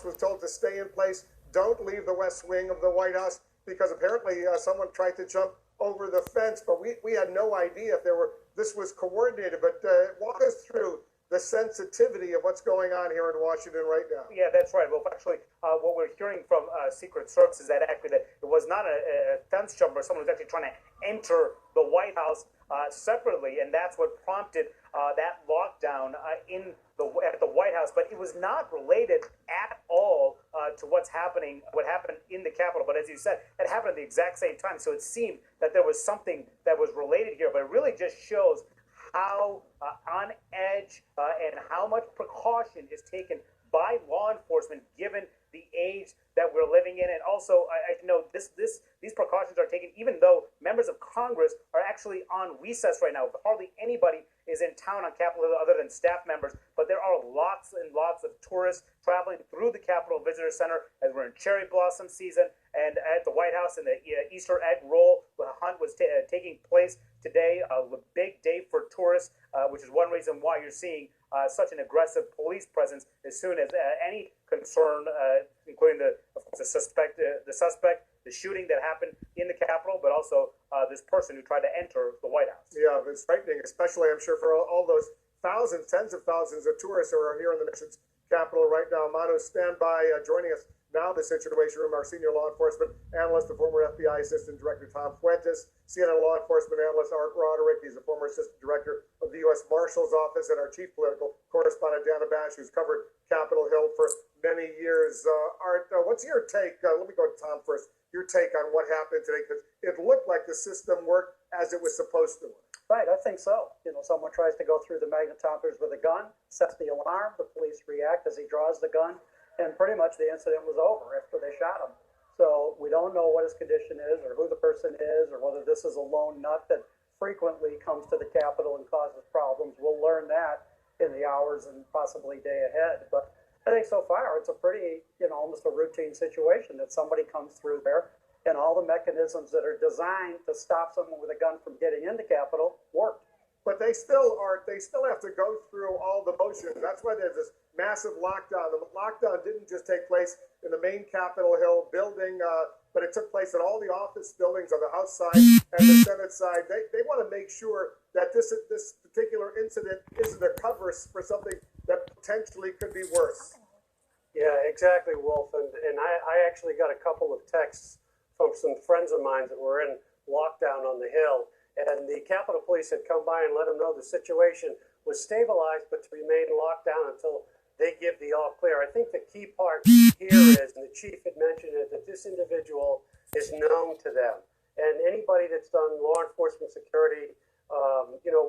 was told to stay in place. Don't leave the west wing of the White House because apparently someone tried to jump over the fence, but we had no idea if this was coordinated. But walk us through the sensitivity of what's going on here in Washington right now. Yeah, that's right. Well, actually, what we're hearing from Secret Service is that actually that it was not a fence jumper. Someone was actually trying to enter the White House separately, and that's what prompted that lockdown at the White House. But it was not related at all to what happened in the Capitol. But as you said, it happened at the exact same time. So it seemed that there was something that was related here. But it really just shows how on edge and how much precaution is taken by law enforcement given the age that we're living in. And also, I know these precautions are taken even though members of Congress are actually on recess right now. Hardly anybody is in town on Capitol Hill other than staff members, but there are lots and lots of tourists traveling through the Capitol Visitor Center as we're in cherry blossom season. And at the White House, and the Easter egg roll hunt was taking place today, a big day for tourists, which is one reason why you're seeing such an aggressive police presence as soon as any concern, including the suspect, the shooting that happened in the Capitol, but also this person who tried to enter the White House. Yeah, it's frightening, especially I'm sure for all those thousands, tens of thousands of tourists who are here in the nation's capital right now. Manu, stand by, joining us now in the Situation Room, our senior law enforcement analyst, the former FBI Assistant Director Tom Fuentes, CNN law enforcement analyst Art Roderick, he's the former Assistant Director of the U.S. Marshal's Office, and our chief political correspondent, Dana Bash, who's covered Capitol Hill for many years. Art, what's your take? Let me go to Tom first. Your take on what happened today, because it looked like the system worked as it was supposed to work. Right, I think so. Someone tries to go through the magnetometers with a gun, sets the alarm, the police react as he draws the gun, and pretty much the incident was over after they shot him. So we don't know what his condition is or who the person is or whether this is a lone nut that frequently comes to the Capitol and causes problems. We'll learn that in the hours and possibly day ahead. But I think so far it's a pretty, almost a routine situation that somebody comes through there and all the mechanisms that are designed to stop someone with a gun from getting in the Capitol work. But they still have to go through all the motions. That's why there's this massive lockdown. The lockdown didn't just take place in the main Capitol Hill building, but it took place in all the office buildings on the House side and the Senate side. They want to make sure that this particular incident isn't a cover for something that potentially could be worse. Yeah, exactly, Wolf. And I actually got a couple of texts from some friends of mine that were in lockdown on the Hill. And the Capitol Police had come by and let them know the situation was stabilized, but to remain locked down until they give the all clear. I think the key part here is, and the chief had mentioned it, that this individual is known to them. And anybody that's done law enforcement security,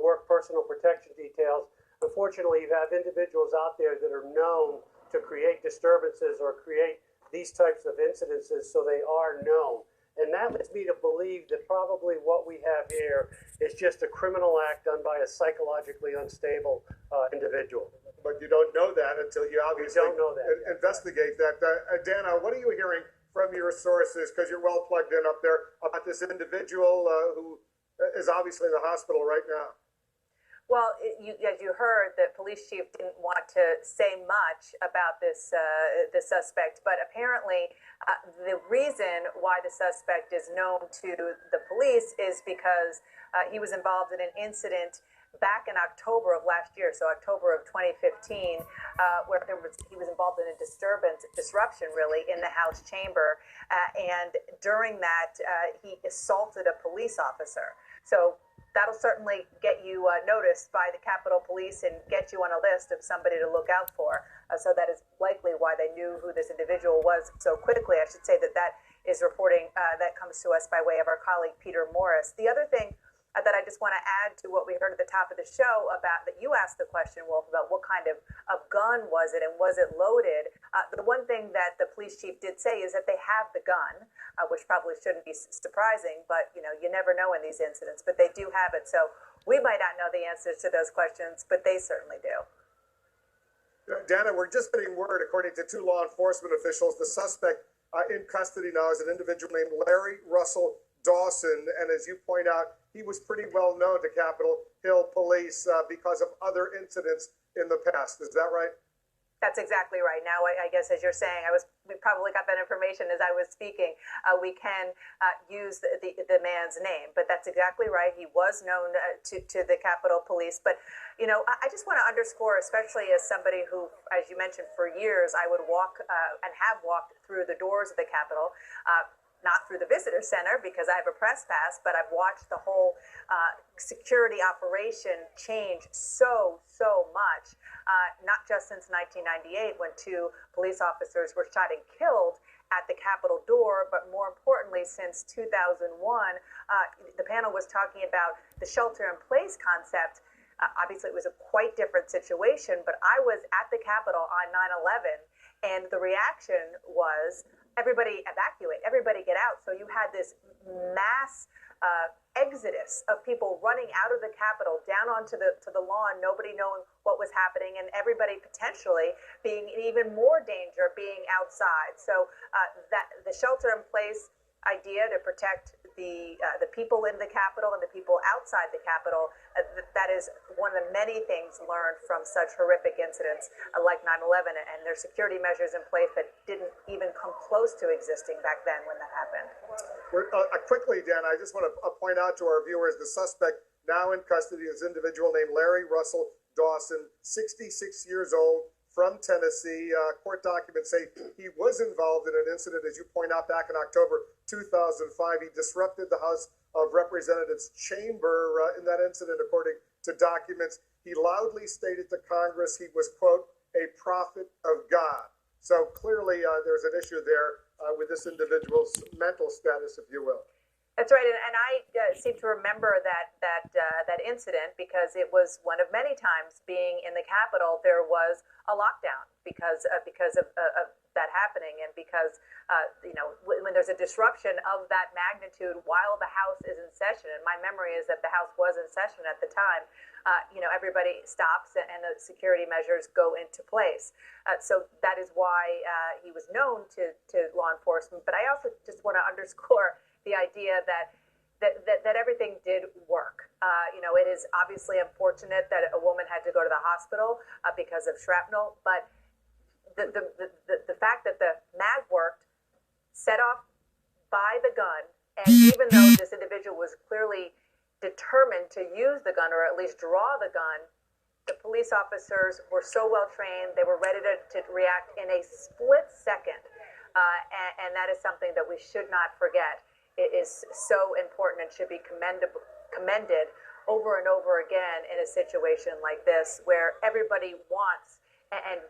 work personal protection details, unfortunately you have individuals out there that are known to create disturbances or create these types of incidences, so they are known. And that leads me to believe that probably what we have here is just a criminal act done by a psychologically unstable individual. But you don't know that until you obviously investigate that. Dana, what are you hearing from your sources, because you're well plugged in up there, about this individual who is obviously in the hospital right now? Well, as you heard, the police chief didn't want to say much about this suspect, but apparently the reason why the suspect is known to the police is because he was involved in an incident back in October of last year, so October of 2015, where he was involved in a disruption really in the House chamber, and during that he assaulted a police officer. So that'll certainly get you noticed by the Capitol Police and get you on a list of somebody to look out for. So that is likely why they knew who this individual was so quickly. I should say that is reporting that comes to us by way of our colleague Peter Morris. The other thing that I just want to add to what we heard at the top of the show about that you asked the question, Wolf, about what kind of gun was it and was it loaded? The one thing that the police chief did say is that they have the gun, which probably shouldn't be surprising, but you never know in these incidents, but they do have it. So we might not know the answers to those questions, but they certainly do. Dana, we're just getting word, according to two law enforcement officials, the suspect in custody now is an individual named Larry Russell Dawson, and as you point out, he was pretty well known to Capitol Hill Police because of other incidents in the past. Is that right? That's exactly right. Now, I guess as you're saying, we probably got that information as I was speaking. We can use the man's name, but that's exactly right. He was known to the Capitol Police. But, you know, I just want to underscore, especially as somebody who, as you mentioned, for years, I would walk and have walked through the doors of the Capitol. Not through the visitor center because I have a press pass, but I've watched the whole security operation change so much. Not just since 1998 when 2 police officers were shot and killed at the Capitol door, but more importantly, since 2001, the panel was talking about the shelter-in-place concept. Obviously, it was a quite different situation, but I was at the Capitol on 9/11, and the reaction was, everybody evacuate, everybody get out. So you had this mass exodus of people running out of the Capitol down onto the lawn, nobody knowing what was happening, and everybody potentially being in even more danger being outside. So that the shelter-in-place idea to protect the people in the Capitol and the people outside the Capitol, that is one of the many things learned from such horrific incidents like 9/11, and their security measures in place that didn't even come close to existing back then when that happened. Quickly, Dan, I just want to point out to our viewers, the suspect now in custody is an individual named Larry Russell Dawson, 66 years old, from Tennessee. Court documents say he was involved in an incident, as you point out, back in October 2005. He disrupted the House of Representatives chamber in that incident, according to documents. He loudly stated to Congress he was, quote, a prophet of God. So clearly there's an issue there with this individual's mental status, if you will. That's right, and I seem to remember that incident because it was one of many times being in the Capitol. There was a lockdown because of that happening, and because when there's a disruption of that magnitude while the House is in session, and my memory is that the House was in session at the time. Everybody stops and the security measures go into place. So that is why he was known to law enforcement. But I also just want to underscore the idea that everything did work. It is obviously unfortunate that a woman had to go to the hospital because of shrapnel, but the fact that the mag worked, set off by the gun, and even though this individual was clearly determined to use the gun or at least draw the gun, the police officers were so well trained, they were ready to react in a split second, and that is something that we should not forget. It is so important and should be commended over and over again in a situation like this where everybody wants and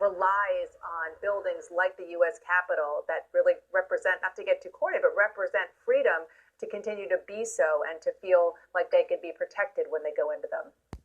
relies on buildings like the U.S. Capitol that really represent, not to get too corny, but represent freedom to continue to be so and to feel like they could be protected when they go into them.